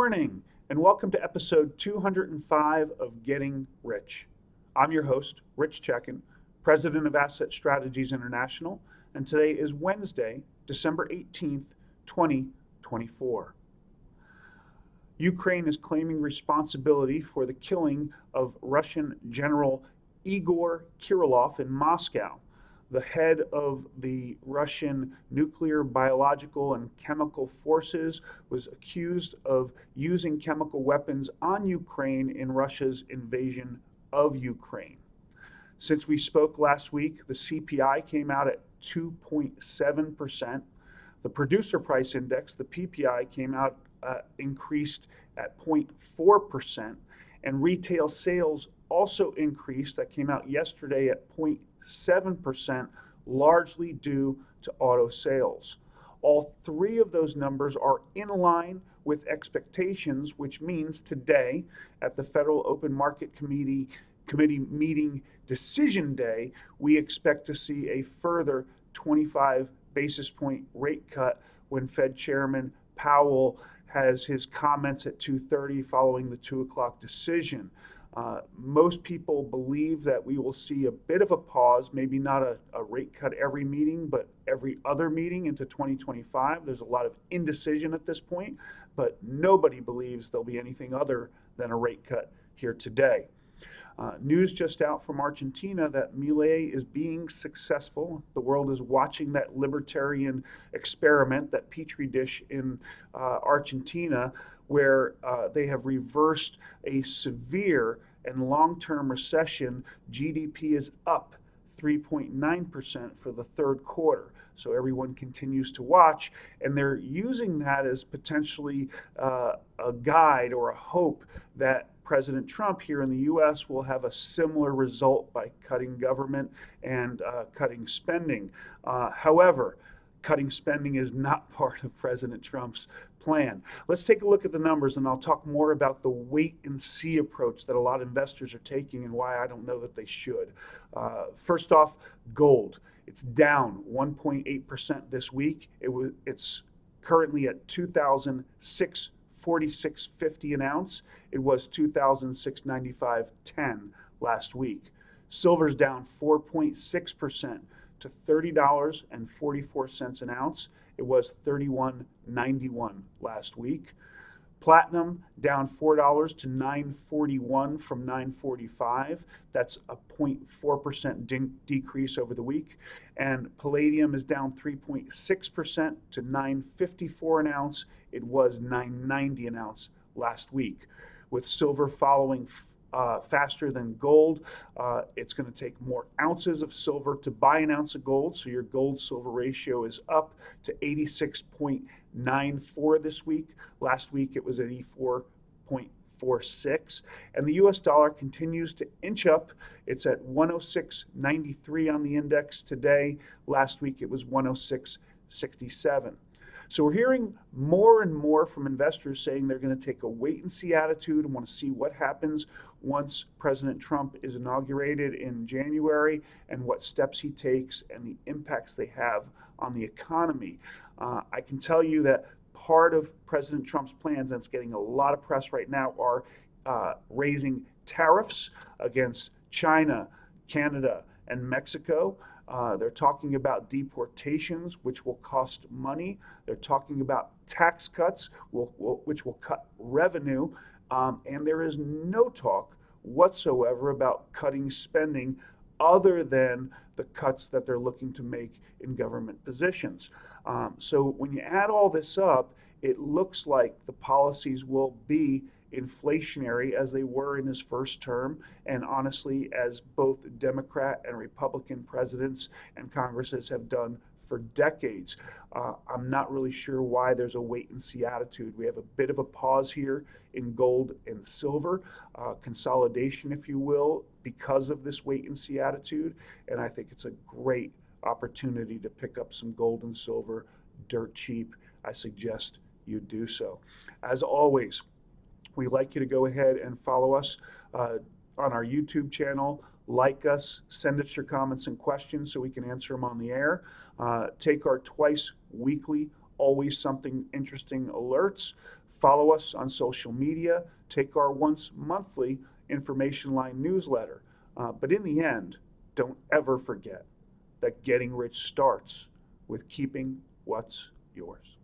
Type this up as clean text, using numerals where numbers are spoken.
morning, and welcome to episode 205 of Getting Rich. I'm your host, Rich Checkan, president of Asset Strategies International, and today is Wednesday, December 18th, 2024. Ukraine is claiming responsibility for the killing of Russian General Igor Kirillov in Moscow. The head of the Russian nuclear, biological, and chemical forces was accused of using chemical weapons on Ukraine in Russia's invasion of Ukraine. Since we spoke last week, the CPI came out at 2.7%. The producer price index, the PPI, came out increased at 0.4%, and retail sales also increased. That came out yesterday at 0.7%, largely due to auto sales. All three of those numbers are in line with expectations, which means today at the Federal Open Market Committee meeting decision day, we expect to see a further 25 basis point rate cut when Fed Chairman Powell has his comments at 2:30 following the 2 o'clock decision. Most people believe that we will see a bit of a pause, maybe not a rate cut every meeting, but every other meeting into 2025. There's a lot of indecision at this point, but nobody believes there'll be anything other than a rate cut here today. News just out from Argentina that Milei is being successful. The world is watching that libertarian experiment, that petri dish in Argentina, where they have reversed a severe and long-term recession. GDP is up 3.9% for the third quarter. So everyone continues to watch, and they're using that as potentially a guide or a hope that President Trump here in the U.S. will have a similar result by cutting government and cutting spending. However, cutting spending is not part of President Trump's plan. Let's take a look at the numbers, and I'll talk more about the wait and see approach that a lot of investors are taking and why I don't know that they should. First off, gold. It's down 1.8% this week. It's currently at $2,646.50 an ounce. It was $2,695.10 last week. Silver's down 4.6% to $30.44 an ounce. It was $31.91 last week. Platinum down $4 to $941 from $945. That's a 0.4% decrease over the week. And palladium is down 3.6% to $954 an ounce. It was $990 an ounce last week. With silver following faster than gold, it's going to take more ounces of silver to buy an ounce of gold. So your gold-silver ratio is up to 86.94 this week. Last week it was at 84.46. And the US dollar continues to inch up. It's at 106.93 on the index today. Last week it was 106.67. So we're hearing more and more from investors saying they're going to take a wait and see attitude and want to see what happens once President Trump is inaugurated in January and what steps he takes and the impacts they have on the economy. I can tell you that part of President Trump's plans that's getting a lot of press right now are raising tariffs against China, Canada, and Mexico. They're talking about deportations, which will cost money. They're talking about tax cuts, which will cut revenue. And there is no talk whatsoever about cutting spending other than the cuts that they're looking to make in government positions. So when you add all this up, it looks like the policies will be inflationary as they were in his first term, and honestly, as both Democrat and Republican presidents and Congresses have done for decades. I'm not really sure why there's a wait and see attitude. We have a bit of a pause here in gold and silver, consolidation, if you will, because of this wait and see attitude, and I think it's a great opportunity to pick up some gold and silver dirt cheap. I suggest you do so. As always, we'd like you to go ahead and follow us on our YouTube channel, like us, send us your comments and questions so we can answer them on the air. Take our twice weekly, always something interesting alerts. Follow us on social media, take our once monthly information line newsletter. But in the end, don't ever forget that getting rich starts with keeping what's yours.